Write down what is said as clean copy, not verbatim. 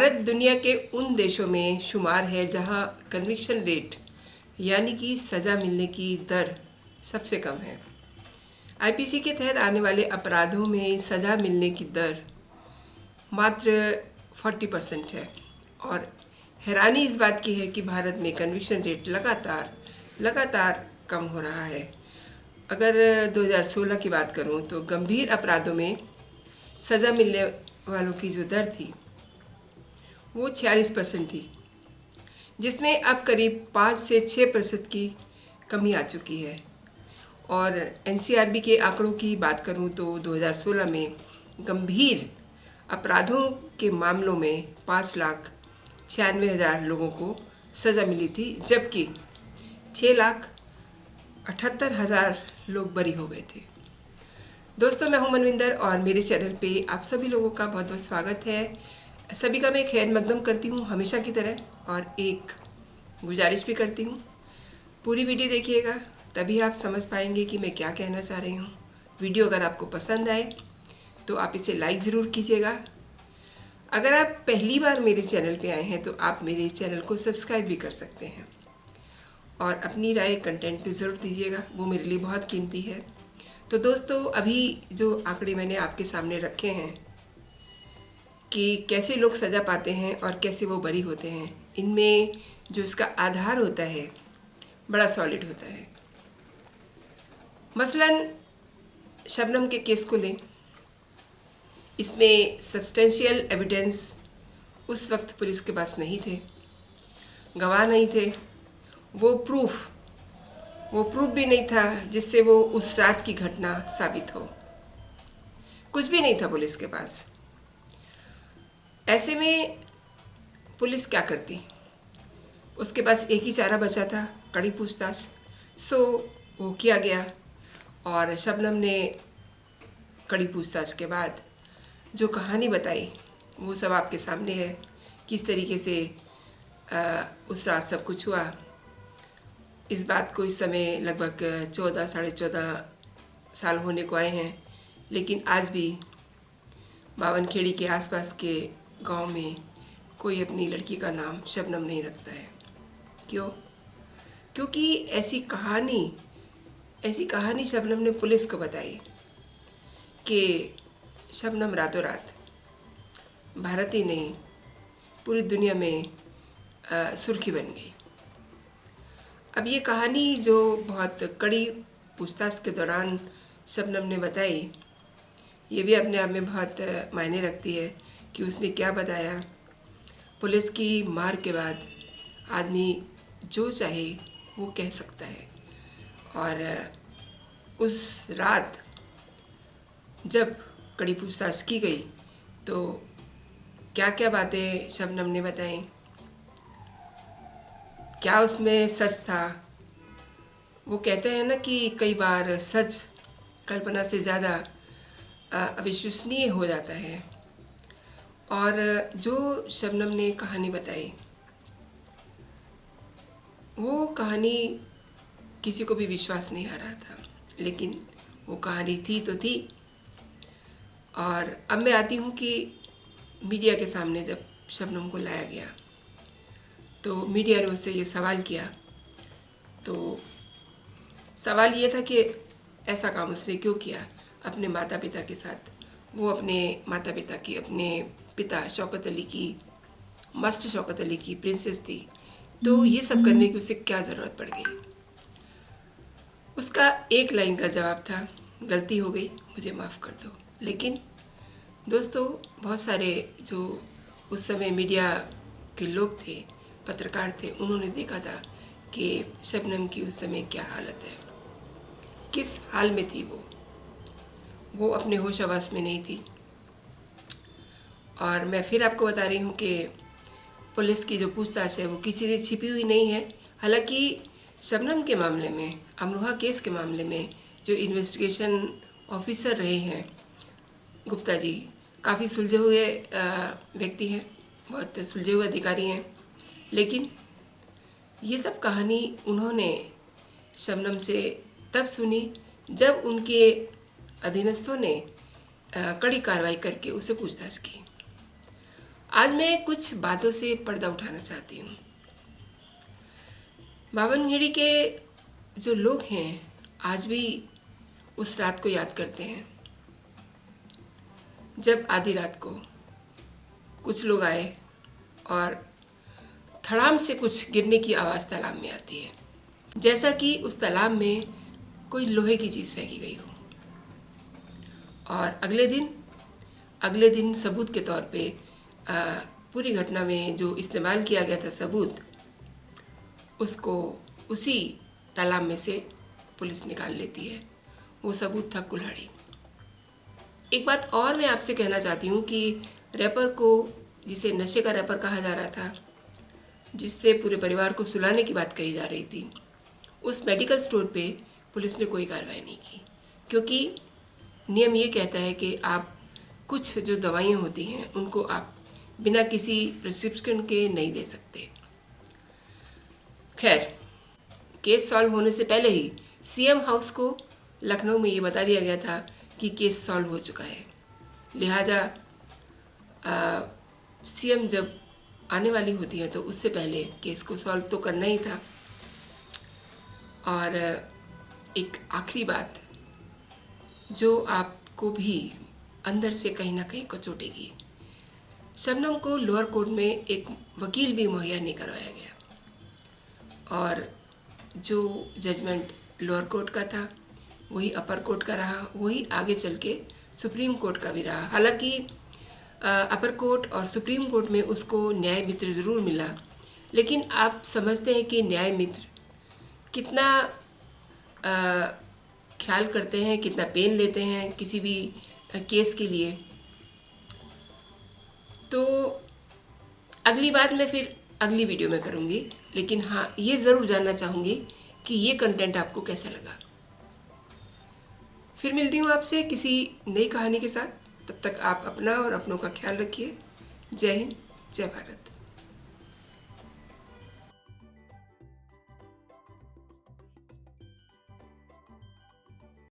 भारत दुनिया के उन देशों में शुमार है जहां कन्विक्शन रेट यानी कि सज़ा मिलने की दर सबसे कम है। आईपीसी के तहत आने वाले अपराधों में सज़ा मिलने की दर मात्र 40% है और हैरानी इस बात की है कि भारत में कन्विक्शन रेट लगातार कम हो रहा है। अगर 2016 की बात करूं तो गंभीर अपराधों में सज़ा मिलने वालों की जो दर थी वो 46% थी, जिसमें अब करीब 5 से 6% की कमी आ चुकी है। और एनसीआरबी के आंकड़ों की बात करूं तो 2016 में गंभीर अपराधों के मामलों में 5,96,000 लोगों को सज़ा मिली थी, जबकि 6,78,000 लोग बरी हो गए थे। दोस्तों, मैं हूं मनविंदर और मेरे चैनल पे आप सभी लोगों का बहुत बहुत स्वागत है। सभी का मैं खैर मकदम करती हूँ हमेशा की तरह, और एक गुजारिश भी करती हूँ, पूरी वीडियो देखिएगा तभी आप समझ पाएंगे कि मैं क्या कहना चाह रही हूँ। वीडियो अगर आपको पसंद आए तो आप इसे लाइक ज़रूर कीजिएगा। अगर आप पहली बार मेरे चैनल पे आए हैं तो आप मेरे चैनल को सब्सक्राइब भी कर सकते हैं और अपनी राय कंटेंट पे ज़रूर दीजिएगा, वो मेरे लिए बहुत कीमती है। तो दोस्तों, अभी जो आंकड़े मैंने आपके सामने रखे हैं कि कैसे लोग सज़ा पाते हैं और कैसे वो बरी होते हैं, इनमें जो इसका आधार होता है बड़ा सॉलिड होता है। मसलन शबनम के केस को लें, इसमें सब्सटेंशियल एविडेंस उस वक्त पुलिस के पास नहीं थे, गवाह नहीं थे, वो प्रूफ भी नहीं था जिससे वो उस रात की घटना साबित हो। कुछ भी नहीं था पुलिस के पास। ऐसे में पुलिस क्या करती? उसके पास एक ही चारा बचा था, कड़ी पूछताछ। सो वो किया गया और शबनम ने कड़ी पूछताछ के बाद जो कहानी बताई वो सब आपके सामने है। किस तरीके से उस रात सब कुछ हुआ। इस बात को इस समय लगभग 14 साढ़े 14 साल होने को आए हैं, लेकिन आज भी बावनखेड़ी के आसपास के गांव में कोई अपनी लड़की का नाम शबनम नहीं रखता है। क्यों? क्योंकि ऐसी कहानी शबनम ने पुलिस को बताई कि शबनम रातों रात भारत ही नहीं पूरी दुनिया में सुर्खी बन गई। अब ये कहानी जो बहुत कड़ी पूछताछ के दौरान शबनम ने बताई, ये भी अपने आप में बहुत मायने रखती है कि उसने क्या बताया। पुलिस की मार के बाद आदमी जो चाहे वो कह सकता है, और उस रात जब कड़ी पूछताछ की गई तो क्या क्या बातें शबनम ने बताई, क्या उसमें सच था। वो कहते हैं ना कि कई बार सच कल्पना से ज़्यादा अविश्वसनीय हो जाता है। और जो शबनम ने कहानी बताई वो कहानी किसी को भी विश्वास नहीं आ रहा था, लेकिन वो कहानी थी तो थी। और अब मैं आती हूँ कि मीडिया के सामने जब शबनम को लाया गया तो मीडिया ने उससे ये सवाल किया। तो सवाल ये था कि ऐसा काम उसने क्यों किया अपने माता पिता के साथ। वो अपने माता पिता की, अपने पिता शौकत अली की, मस्त शौकत अली की प्रिंसेस थी, तो ये सब करने की उसे क्या ज़रूरत पड़ गई। उसका एक लाइन का जवाब था, गलती हो गई, मुझे माफ़ कर दो। लेकिन दोस्तों, बहुत सारे जो उस समय मीडिया के लोग थे, पत्रकार थे, उन्होंने देखा था कि शबनम की उस समय क्या हालत है, किस हाल में थी वो अपने होश हवास में नहीं थी। और मैं फिर आपको बता रही हूँ कि पुलिस की जो पूछताछ है वो किसी से छिपी हुई नहीं है। हालांकि शबनम के मामले में, अमरोहा केस के मामले में जो इन्वेस्टिगेशन ऑफिसर रहे हैं गुप्ता जी, काफ़ी सुलझे हुए व्यक्ति हैं, बहुत सुलझे हुए अधिकारी हैं। लेकिन ये सब कहानी उन्होंने शबनम से तब सुनी जब उनके अधीनस्थों ने कड़ी कार्रवाई करके उसे पूछताछ की। आज मैं कुछ बातों से पर्दा उठाना चाहती हूँ। बावनखेड़ी के जो लोग हैं आज भी उस रात को याद करते हैं जब आधी रात को कुछ लोग आए और धड़ाम से कुछ गिरने की आवाज़ तालाब में आती है, जैसा कि उस तालाब में कोई लोहे की चीज़ फेंकी गई हो। और अगले दिन सबूत के तौर पे पूरी घटना में जो इस्तेमाल किया गया था सबूत, उसको उसी तालाब में से पुलिस निकाल लेती है। वो सबूत था कुल्हाड़ी। एक बात और मैं आपसे कहना चाहती हूँ कि रैपर को, जिसे नशे का रैपर कहा जा रहा था, जिससे पूरे परिवार को सुलाने की बात कही जा रही थी, उस मेडिकल स्टोर पे पुलिस ने कोई कार्रवाई नहीं की, क्योंकि नियम ये कहता है कि आप कुछ जो दवाइयाँ होती हैं उनको आप बिना किसी प्रिस्क्रिप्शन के नहीं दे सकते। खैर, केस सॉल्व होने से पहले ही सीएम हाउस को लखनऊ में ये बता दिया गया था कि केस सॉल्व हो चुका है। लिहाजा सीएम जब आने वाली होती है तो उससे पहले केस को सॉल्व तो करना ही था। और एक आखिरी बात जो आपको भी अंदर से कहीं ना कहीं कचोटेगी, शबनम को लोअर कोर्ट में एक वकील भी मुहैया नहीं करवाया गया, और जो जजमेंट लोअर कोर्ट का था वही अपर कोर्ट का रहा, वही आगे चल के सुप्रीम कोर्ट का भी रहा। हालांकि अपर कोर्ट और सुप्रीम कोर्ट में उसको न्याय मित्र ज़रूर मिला, लेकिन आप समझते हैं कि न्याय मित्र कितना ख्याल करते हैं, कितना पेन लेते हैं किसी भी केस के लिए। तो अगली बात मैं फिर अगली वीडियो में करूँगी, लेकिन हाँ, ये ज़रूर जानना चाहूँगी कि ये कंटेंट आपको कैसा लगा। फिर मिलती हूँ आपसे किसी नई कहानी के साथ। तब तक आप अपना और अपनों का ख्याल रखिए। जय हिंद, जय भारत।